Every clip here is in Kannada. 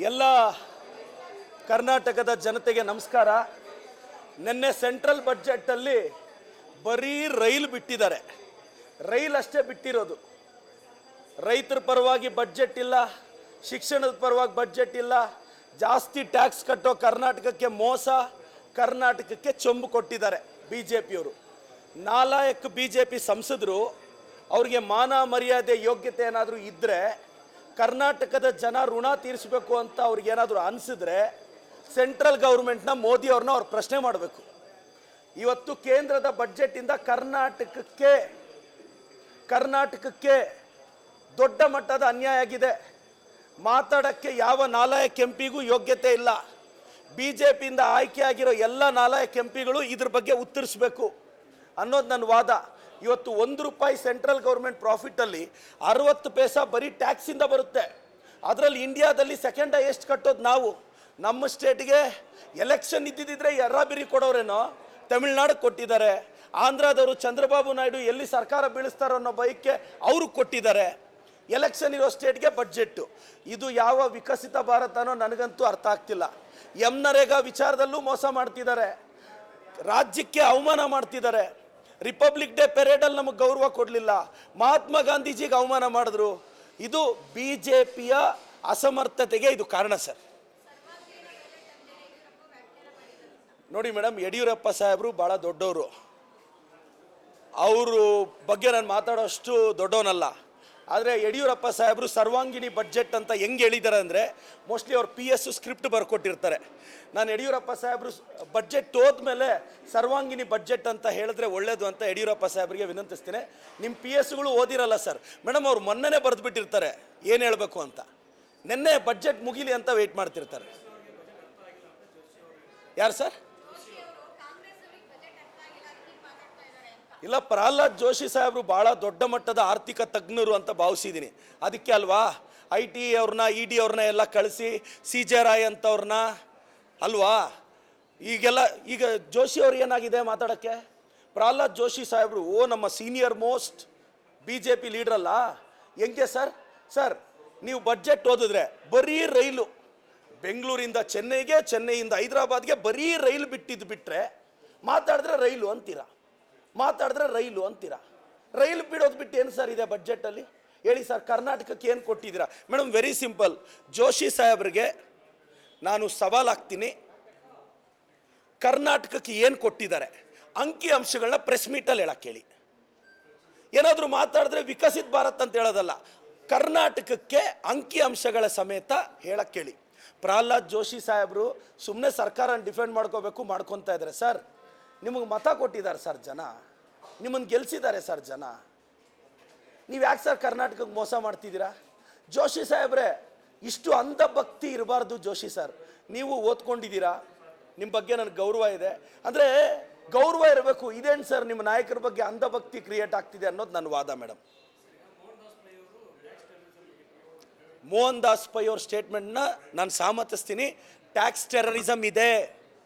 ಎಲ್ಲ ಕರ್ನಾಟಕದ ಜನತೆಗೆ ನಮಸ್ಕಾರ. ನಿನ್ನೆ ಸೆಂಟ್ರಲ್ ಬಜೆಟಲ್ಲಿ ಬರೀ ರೈಲು ಬಿಟ್ಟಿದ್ದಾರೆ. ರೈಲ್ ಅಷ್ಟೇ ಬಿಟ್ಟಿರೋದು. ರೈತರ ಪರವಾಗಿ ಬಡ್ಜೆಟ್ ಇಲ್ಲ, ಶಿಕ್ಷಣದ ಪರವಾಗಿ ಬಡ್ಜೆಟ್ ಇಲ್ಲ. ಜಾಸ್ತಿ ಟ್ಯಾಕ್ಸ್ ಕಟ್ಟೋ ಕರ್ನಾಟಕಕ್ಕೆ ಮೋಸ, ಕರ್ನಾಟಕಕ್ಕೆ ಚೊಂಬು ಕೊಟ್ಟಿದ್ದಾರೆ ಬಿ ಜೆ ಪಿಯವರು. ನಾಲಾಯಕ್ ಬಿ ಜೆ ಪಿ ಸಂಸದರು ಅವ್ರಿಗೆ ಮಾನ ಮರ್ಯಾದೆ ಯೋಗ್ಯತೆ ಏನಾದರೂ ಇದ್ದರೆ, ಕರ್ನಾಟಕದ ಜನ ಋಣ ತೀರಿಸಬೇಕು ಅಂತ ಅವ್ರಿಗೇನಾದರೂ ಅನಿಸಿದ್ರೆ ಸೆಂಟ್ರಲ್ ಗೌರ್ಮೆಂಟ್ನ ಮೋದಿ ಅವ್ರನ್ನ ಅವ್ರು ಪ್ರಶ್ನೆ ಮಾಡಬೇಕು. ಇವತ್ತು ಕೇಂದ್ರದ ಬಡ್ಜೆಟಿಂದ ಕರ್ನಾಟಕಕ್ಕೆ ದೊಡ್ಡ ಮಟ್ಟದ ಅನ್ಯಾಯ ಆಗಿದೆ. ಮಾತಾಡೋಕ್ಕೆ ಯಾವ ನಾಲಾಯಕ್ ಎಂಪಿಗೂ ಯೋಗ್ಯತೆ ಇಲ್ಲ. ಬಿ ಜೆ ಪಿಯಿಂದ ಆಯ್ಕೆಯಾಗಿರೋ ಎಲ್ಲ ನಾಲಾಯಕ್ ಎಂಪಿಗಳು ಇದ್ರ ಬಗ್ಗೆ ಉತ್ತರಿಸಬೇಕು ಅನ್ನೋದು ನನ್ನ ವಾದ. ಇವತ್ತು ₹1 ಸೆಂಟ್ರಲ್ ಗೌರ್ಮೆಂಟ್ ಪ್ರಾಫಿಟಲ್ಲಿ 60 ಪೈಸಾ ಬರೀ ಟ್ಯಾಕ್ಸಿಂದ ಬರುತ್ತೆ. ಅದರಲ್ಲಿ ಇಂಡಿಯಾದಲ್ಲಿ ಸೆಕೆಂಡ್ ಹೈಯೆಸ್ಟ್ ಕಟ್ಟೋದು ನಾವು. ನಮ್ಮ ಸ್ಟೇಟ್ಗೆ ಎಲೆಕ್ಷನ್ ಇದ್ದಿದ್ದರೆ ಎರ್ರಾಬಿರಿ ಕೊಡೋರೇನೋ ತಮಿಳ್ನಾಡಿಗೆ ಕೊಟ್ಟಿದ್ದಾರೆ. ಆಂಧ್ರದವರು ಚಂದ್ರಬಾಬು ನಾಯ್ಡು ಎಲ್ಲಿ ಸರ್ಕಾರ ಬೀಳಿಸ್ತಾರೋ ಅನ್ನೋ ಭಯಕ್ಕೆ ಅವರು ಕೊಟ್ಟಿದ್ದಾರೆ. ಎಲೆಕ್ಷನ್ ಇರೋ ಸ್ಟೇಟ್ಗೆ ಬಡ್ಜೆಟ್ಟು. ಇದು ಯಾವ ವಿಕಸಿತ ಭಾರತನೋ ನನಗಂತೂ ಅರ್ಥ ಆಗ್ತಿಲ್ಲ. ನರೇಗಾ ವಿಚಾರದಲ್ಲೂ ಮೋಸ ಮಾಡ್ತಿದ್ದಾರೆ, ರಾಜ್ಯಕ್ಕೆ ಅವಮಾನ ಮಾಡ್ತಿದ್ದಾರೆ. ರಿಪಬ್ಲಿಕ್ ಡೇ ಪೆರೇಡಲ್ಲಿ ನಮಗೆ ಗೌರವ ಕೊಡಲಿಲ್ಲ, ಮಹಾತ್ಮ ಗಾಂಧೀಜಿಗೆ ಅವಮಾನ ಮಾಡಿದ್ರು. ಇದು ಬಿ ಜೆ ಪಿಯ ಅಸಮರ್ಥತೆಗೆ ಇದು ಕಾರಣ ಸರ್. ನೋಡಿ ಮೇಡಮ್, ಯಡಿಯೂರಪ್ಪ ಸಾಹೇಬರು ಭಾಳ ದೊಡ್ಡವರು. ಅವರು ಬಗ್ಗೆ ನಾನು ಮಾತಾಡೋಷ್ಟು ದೊಡ್ಡವನಲ್ಲ. ಆದರೆ ಯಡಿಯೂರಪ್ಪ ಸಾಹೇಬರು ಸರ್ವಾಂಗಿಣಿ ಬಡ್ಜೆಟ್ ಅಂತ ಹೆಂಗೆ ಹೇಳಿದ್ದಾರೆ ಅಂದರೆ, ಮೋಸ್ಟ್ಲಿ ಅವ್ರು PS ಸ್ಕ್ರಿಪ್ಟ್ ಬರ್ಕೊಟ್ಟಿರ್ತಾರೆ. ನಾನು ಯಡಿಯೂರಪ್ಪ ಸಾಹೇಬರು ಬಡ್ಜೆಟ್ ಹೋದ್ಮೇಲೆ ಸರ್ವಾಂಗಿಣಿ ಬಡ್ಜೆಟ್ ಅಂತ ಹೇಳಿದ್ರೆ ಒಳ್ಳೇದು ಅಂತ ಯಡಿಯೂರಪ್ಪ ಸಾಹೇಬರಿಗೆ ವಿನಂತಿಸ್ತೀನಿ. ನಿಮ್ಮ PSಗಳು ಓದಿರಲ್ಲ ಸರ್ ಮೇಡಮ್, ಅವ್ರು ಮೊನ್ನೆನೇ ಬರೆದುಬಿಟ್ಟಿರ್ತಾರೆ ಏನು ಹೇಳಬೇಕು ಅಂತ. ನಿನ್ನೆ ಬಡ್ಜೆಟ್ ಮುಗಿಲಿ ಅಂತ ವೆಯ್ಟ್ ಮಾಡ್ತಿರ್ತಾರೆ. ಯಾರು ಸರ್? ಇಲ್ಲ, ಪ್ರಹ್ಲಾದ್ ಜೋಶಿ ಸಾಹೇಬರು ಭಾಳ ದೊಡ್ಡ ಮಟ್ಟದ ಆರ್ಥಿಕ ತಜ್ಞರು ಅಂತ ಭಾವಿಸಿದ್ದೀನಿ. ಅದಕ್ಕೆ ಅಲ್ವಾ IT ಅವ್ರನ್ನ ED ಅವ್ರನ್ನ ಎಲ್ಲ ಕಳಿಸಿ CJ ರಾಯ್ ಅಂತವ್ರನ್ನ ಅಲ್ವಾ ಈಗ ಜೋಶಿ ಅವ್ರು ಏನಾಗಿದೆ ಮಾತಾಡೋಕ್ಕೆ? ಪ್ರಹ್ಲಾದ್ ಜೋಶಿ ಸಾಹೇಬರು ನಮ್ಮ ಸೀನಿಯರ್ ಮೋಸ್ಟ್ BJP ಲೀಡ್ರಲ್ಲ. ಹೆಂಗೆ ಸರ್ ನೀವು ಬಡ್ಜೆಟ್ ಓದಿದ್ರೆ ಬರೀ ರೈಲು, ಬೆಂಗಳೂರಿಂದ ಚೆನ್ನೈಗೆ, ಚೆನ್ನೈಯಿಂದ ಹೈದರಾಬಾದ್ಗೆ ಬರೀ ರೈಲು ಬಿಟ್ಟರೆ ಮಾತಾಡಿದ್ರೆ ರೈಲು ಅಂತೀರಾ. ರೈಲು ಬಿಡೋದು ಬಿಟ್ಟು ಏನು ಸರ್ ಇದೆ ಬಡ್ಜೆಟಲ್ಲಿ ಹೇಳಿ ಸರ್? ಕರ್ನಾಟಕಕ್ಕೆ ಏನು ಕೊಟ್ಟಿದ್ದೀರಾ ಮೇಡಮ್? Very simple. ಜೋಶಿ ಸಾಹೇಬ್ರಿಗೆ ನಾನು ಸವಾಲಾಗ್ತೀನಿ, ಕರ್ನಾಟಕಕ್ಕೆ ಏನು ಕೊಟ್ಟಿದ್ದಾರೆ ಅಂಕಿ ಅಂಶಗಳನ್ನ ಪ್ರೆಸ್ ಮೀಟಲ್ಲಿ ಹೇಳಕ್ಕೆ ಹೇಳಿ. ಏನಾದರೂ ಮಾತಾಡಿದ್ರೆ ವಿಕಸಿತ ಭಾರತ್ ಅಂತ ಹೇಳೋದಲ್ಲ, ಕರ್ನಾಟಕಕ್ಕೆ ಅಂಕಿ ಅಂಶಗಳ ಸಮೇತ ಹೇಳಕ್ಕೆ ಹೇಳಿ. ಪ್ರಹ್ಲಾದ್ ಜೋಶಿ ಸಾಹೇಬರು ಸುಮ್ಮನೆ ಸರ್ಕಾರನ ಡಿಫೆಂಡ್ ಮಾಡ್ಕೊತಾ ಇದ್ದಾರೆ ಸರ್. ನಿಮಗೆ ಮತ ಕೊಟ್ಟಿದ್ದಾರೆ ಸರ್ ಜನ, ನಿಮ್ಮನ್ನು ಗೆಲ್ಲಿಸಿದ್ದಾರೆ ಸರ್ ಜನ. ನೀವು ಯಾಕೆ ಸರ್ ಕರ್ನಾಟಕಕ್ಕೆ ಮೋಸ ಮಾಡ್ತಿದ್ದೀರಾ? ಜೋಶಿ ಸಾಹೇಬ್ರೆ, ಇಷ್ಟು ಅಂಧಭಕ್ತಿ ಇರಬಾರ್ದು ಜೋಶಿ ಸರ್. ನೀವು ಓದ್ಕೊಂಡಿದ್ದೀರಾ, ನಿಮ್ಮ ಬಗ್ಗೆ ನನಗೆ ಗೌರವ ಇದೆ. ಅಂದರೆ ಗೌರವ ಇರಬೇಕು. ಇದೇನು ಸರ್ ನಿಮ್ಮ ನಾಯಕರ ಬಗ್ಗೆ ಅಂಧಭಕ್ತಿ ಕ್ರಿಯೇಟ್ ಆಗ್ತಿದೆ ಅನ್ನೋದು ನನ್ನ ವಾದ ಮೇಡಮ್. ಮೋಹನ್ ದಾಸ್ ಪೈ ಅವ್ರ ಸ್ಟೇಟ್ಮೆಂಟ್ನ ನಾನು ಸಹಮತಿಸ್ತೀನಿ. ಟ್ಯಾಕ್ಸ್ ಟೆರರಿಸಮ್ ಇದೆ,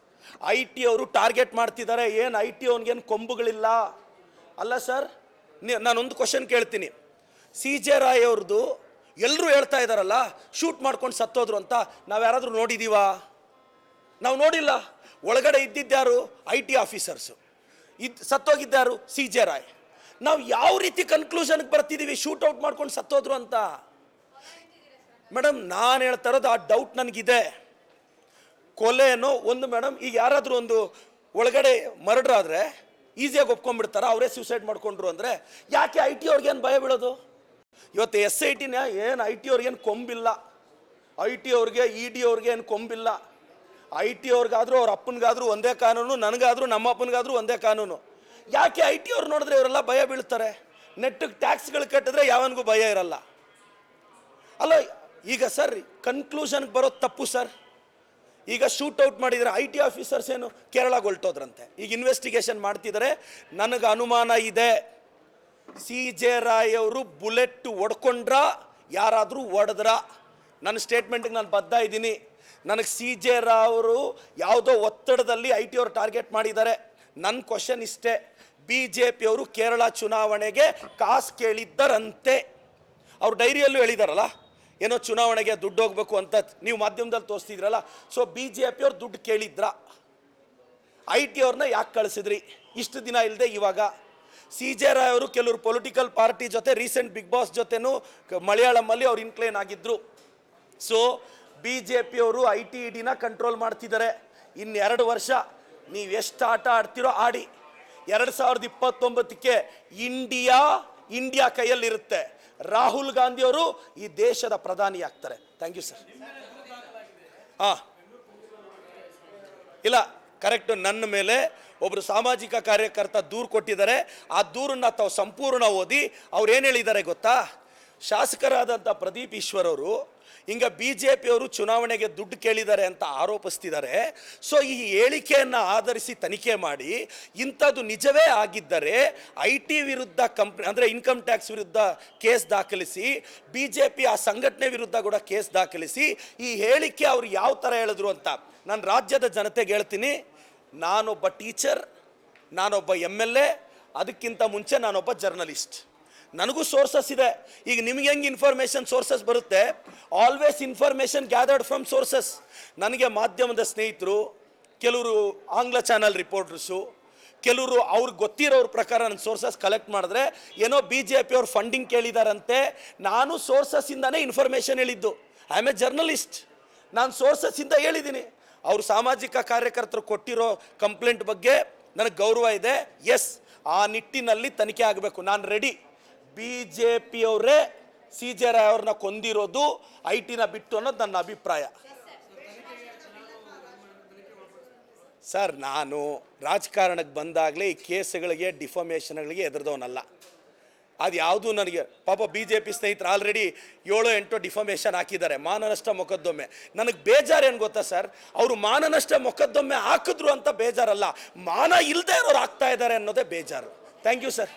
IT ಅವರು ಟಾರ್ಗೆಟ್ ಮಾಡ್ತಿದ್ದಾರೆ. ಏನು IT ಅವನಿಗೇನು ಕೊಂಬುಗಳಿಲ್ಲ ಅಲ್ಲ ಸರ್. ನಾನೊಂದು ಕ್ವಶನ್ ಕೇಳ್ತೀನಿ. CJ ರಾಯ್ ಅವ್ರದ್ದು ಎಲ್ಲರೂ ಹೇಳ್ತಾ ಇದ್ದಾರಲ್ಲ ಶೂಟ್ ಮಾಡ್ಕೊಂಡು ಸತ್ತೋದ್ರು ಅಂತ, ನಾವು ಯಾರಾದರೂ ನೋಡಿದ್ದೀವಾ? ನಾವು ನೋಡಿಲ್ಲ. ಒಳಗಡೆ ಇದ್ದಿದ್ದಾರು IT ಆಫೀಸರ್ಸು, ಸತ್ತೋಗಿದ್ದಾರು CJ ರಾಯ್. ನಾವು ಯಾವ ರೀತಿ ಕನ್ಕ್ಲೂಷನ್ಗೆ ಬರ್ತಿದ್ದೀವಿ ಶೂಟೌಟ್ ಮಾಡ್ಕೊಂಡು ಸತ್ತೋದ್ರು ಅಂತ? ಮೇಡಮ್, ನಾನು ಹೇಳ್ತಾ ಇರೋದು ಆ ಡೌಟ್ ನನಗಿದೆ. ಕೊಲೆನೋ ಒಂದು ಮೇಡಮ್, ಈಗ ಯಾರಾದರೂ ಒಂದು ಒಳಗಡೆ ಮರ್ಡರ್ ಆದರೆ ಈಸಿಯಾಗಿ ಒಪ್ಕೊಂಡ್ಬಿಡ್ತಾರೆ, ಅವರೇ ಸೂಸೈಡ್ ಮಾಡ್ಕೊಂಡ್ರು ಅಂದರೆ. ಯಾಕೆ IT ಅವ್ರಿಗೇನು ಭಯ ಬೀಳೋದು? ಇವತ್ತು SITನ ಏನು IT ಅವ್ರಿಗೇನು ಕೊಂಬಿಲ್ಲ, IT ಅವ್ರಿಗೆ ED ಅವ್ರಿಗೆ ಏನು ಕೊಂಬಿಲ್ಲ. IT ಅವ್ರಿಗಾದರೂ ಅವ್ರ ಅಪ್ಪನಿಗಾದರೂ ಒಂದೇ ಕಾನೂನು, ನನಗಾದರೂ ನಮ್ಮ ಅಪ್ಪನಿಗಾದರೂ ಒಂದೇ ಕಾನೂನು. ಯಾಕೆ IT ಅವ್ರು ನೋಡಿದ್ರೆ ಇವರೆಲ್ಲ ಭಯ ಬೀಳ್ತಾರೆ? ನೆಟ್ಟಿಗೆ ಟ್ಯಾಕ್ಸ್ಗಳು ಕಟ್ಟಿದ್ರೆ ಯಾವನಿಗೂ ಭಯ ಇರಲ್ಲ ಅಲ್ಲ. ಈಗ ಸರ್ ಕನ್ಕ್ಲೂಷನ್ಗೆ ಬರೋದು ತಪ್ಪು ಸರ್. ಈಗ ಶೂಟೌಟ್ ಮಾಡಿದರೆ IT ಆಫೀಸರ್ಸ್ ಏನು ಕೇರಳಗೆ ಹೊಲ್ಟೋದ್ರಂತೆ, ಈಗ ಇನ್ವೆಸ್ಟಿಗೇಷನ್ ಮಾಡ್ತಿದ್ದಾರೆ. ನನಗೆ ಅನುಮಾನ ಇದೆ, CJ ರಾಯ್ ಅವರು ಬುಲೆಟ್ ಹೊಡ್ಕೊಂಡ್ರ ಯಾರಾದರೂ ಹೊಡೆದ್ರ? ನನ್ನ ಸ್ಟೇಟ್ಮೆಂಟಿಗೆ ನಾನು ಬದ್ಧ ಇದ್ದೀನಿ. ನನಗೆ CJ ರಾಯ್ ಅವರು ಯಾವುದೋ ಒತ್ತಡದಲ್ಲಿ IT ಅವರು ಟಾರ್ಗೆಟ್ ಮಾಡಿದ್ದಾರೆ. ನನ್ನ ಕ್ವಶನ್ ಇಷ್ಟೇ, BJP ಅವರು ಕೇರಳ ಚುನಾವಣೆಗೆ ಕಾಸು ಕೇಳಿದ್ದರಂತೆ. ಅವ್ರು ಡೈರಿಯಲ್ಲೂ ಹೇಳಿದಾರಲ್ಲ, ಏನೋ ಚುನಾವಣೆಗೆ ದುಡ್ಡು ಹೋಗ್ಬೇಕು ಅಂತ ನೀವು ಮಾಧ್ಯಮದಲ್ಲಿ ತೋರಿಸ್ತಿದ್ರಲ್ಲ. ಸೊ BJP ಅವ್ರು ದುಡ್ಡು ಕೇಳಿದ್ರ, IT ಅವ್ರನ್ನ ಯಾಕೆ ಕಳಿಸಿದ್ರಿ ಇಷ್ಟು ದಿನ ಇಲ್ಲದೆ ಇವಾಗ? CJ ರಾಯ್ ಅವರು ಕೆಲವರು ಪೊಲಿಟಿಕಲ್ ಪಾರ್ಟಿ ಜೊತೆ ರೀಸೆಂಟ್ ಬಿಗ್ ಬಾಸ್ ಜೊತೆನೂ ಮಲಯಾಳಮಲ್ಲಿ ಅವ್ರು ಇನ್ಕ್ಲೈನ್ ಆಗಿದ್ರು. ಸೊ BJP ಅವರು IT EDನ ಕಂಟ್ರೋಲ್ ಮಾಡ್ತಿದ್ದಾರೆ. ಇನ್ನು 2 ವರ್ಷ ನೀವು ಎಷ್ಟು ಆಟ ಆಡ್ತಿರೋ ಆಡಿ. 2029ಕ್ಕೆ ಇಂಡಿಯಾ ಕೈಯಲ್ಲಿರುತ್ತೆ. ರಾಹುಲ್ ಗಾಂಧಿ ಅವರು ಈ ದೇಶದ ಪ್ರಧಾನಿ ಆಗ್ತಾರೆ. Thank you sir. ಇಲ್ಲ, ಕರೆಕ್ಟು. ನನ್ನ ಮೇಲೆ ಒಬ್ಬರು ಸಾಮಾಜಿಕ ಕಾರ್ಯಕರ್ತ ದೂರು ಕೊಟ್ಟಿದ್ದಾರೆ. ಆ ದೂರನ್ನು ತಾವು ಸಂಪೂರ್ಣ ಓದಿ ಅವ್ರು ಏನು ಹೇಳಿದ್ದಾರೆ ಗೊತ್ತಾ? ಶಾಸಕರಾದಂಥ ಪ್ರದೀಪ್ ಈಶ್ವರ್ ಅವರು ಹಿಂಗೆ BJP ಅವರು ಚುನಾವಣೆಗೆ ದುಡ್ಡು ಕೇಳಿದ್ದಾರೆ ಅಂತ ಆರೋಪಿಸ್ತಿದ್ದಾರೆ. ಸೊ ಈ ಹೇಳಿಕೆಯನ್ನು ಆಧರಿಸಿ ತನಿಖೆ ಮಾಡಿ ಇಂಥದ್ದು ನಿಜವೇ ಆಗಿದ್ದರೆ IT ವಿರುದ್ಧ ಅಂದರೆ ಇನ್ಕಮ್ ಟ್ಯಾಕ್ಸ್ ವಿರುದ್ಧ ಕೇಸ್ ದಾಖಲಿಸಿ, BJP ಆ ಸಂಘಟನೆ ವಿರುದ್ಧ ಕೂಡ ಕೇಸ್ ದಾಖಲಿಸಿ ಈ ಹೇಳಿಕೆ ಅವ್ರು ಯಾವ ಥರ ಹೇಳಿದ್ರು ಅಂತ ನಾನು ರಾಜ್ಯದ ಜನತೆಗೆ ಹೇಳ್ತೀನಿ. ನಾನೊಬ್ಬ ಟೀಚರ್, ನಾನೊಬ್ಬ MLA, ಅದಕ್ಕಿಂತ ಮುಂಚೆ ನಾನೊಬ್ಬ ಜರ್ನಲಿಸ್ಟ್. ನನಗೂ ಸೋರ್ಸಸ್ ಇದೆ. ಈಗ ನಿಮ್ಗೆ ಹೆಂಗೆ ಇನ್ಫಾರ್ಮೇಷನ್ ಸೋರ್ಸಸ್ ಬರುತ್ತೆ? Always information gathered from sources. ನನಗೆ ಮಾಧ್ಯಮದ ಸ್ನೇಹಿತರು, ಕೆಲವರು ಆಂಗ್ಲ ಚಾನಲ್ ರಿಪೋರ್ಟರ್ಸು, ಕೆಲವರು ಅವ್ರಿಗೆ ಗೊತ್ತಿರೋರ ಪ್ರಕಾರ ನನ್ನ ಸೋರ್ಸಸ್ ಕಲೆಕ್ಟ್ ಮಾಡಿದ್ರೆ ಏನೋ BJP ಅವ್ರು ಫಂಡಿಂಗ್ ಕೇಳಿದಾರಂತೆ. ನಾನು ಸೋರ್ಸಸ್ಸಿಂದನೇ ಇನ್ಫಾರ್ಮೇಷನ್ ಹೇಳಿದ್ದು. I am A journalist. ನಾನು ಸೋರ್ಸಸ್ಸಿಂದ ಹೇಳಿದ್ದೀನಿ. ಅವರು ಸಾಮಾಜಿಕ ಕಾರ್ಯಕರ್ತರು ಕೊಟ್ಟಿರೋ ಕಂಪ್ಲೇಂಟ್ ಬಗ್ಗೆ ನನಗೆ ಗೌರವ ಇದೆ. ಎಸ್, ಆ ನಿಟ್ಟಿನಲ್ಲಿ ತನಿಖೆ ಆಗಬೇಕು. ನಾನು ರೆಡಿ. BJP ಅವರೇ CJ ರಾಯ್ ಅವ್ರನ್ನ ಕೊಂದಿರೋದು IT ಬಿಟ್ಟು ಅನ್ನೋದು ನನ್ನ ಅಭಿಪ್ರಾಯ. ಸರ್, ನಾನು ರಾಜಕಾರಣಕ್ಕೆ ಬಂದಾಗಲೇ ಈ ಕೇಸ್ಗಳಿಗೆ ಡಿಫಾಮೇಷನ್ಗಳಿಗೆ ಎದುರ್ದವನಲ್ಲ. ಅದು ಯಾವುದು ನನಗೆ ಪಾಪ BJP ಸ್ನೇಹಿತರು ಆಲ್ರೆಡಿ 7-8 ಡಿಫಾಮೇಷನ್ ಹಾಕಿದ್ದಾರೆ, ಮಾನನಷ್ಟ ಮೊಕದ್ದಮೆ. ನನಗೆ ಬೇಜಾರು ಏನು ಗೊತ್ತಾ ಸರ್? ಅವರು ಮಾನನಷ್ಟ ಮೊಕದ್ದಮೆ ಹಾಕಿದ್ರು ಅಂತ ಬೇಜಾರಲ್ಲ, ಮಾನ ಇಲ್ಲದೆ ಇರೋರು ಆಗ್ತಾ ಇದ್ದಾರೆ ಅನ್ನೋದೇ ಬೇಜಾರು. Thank you sir.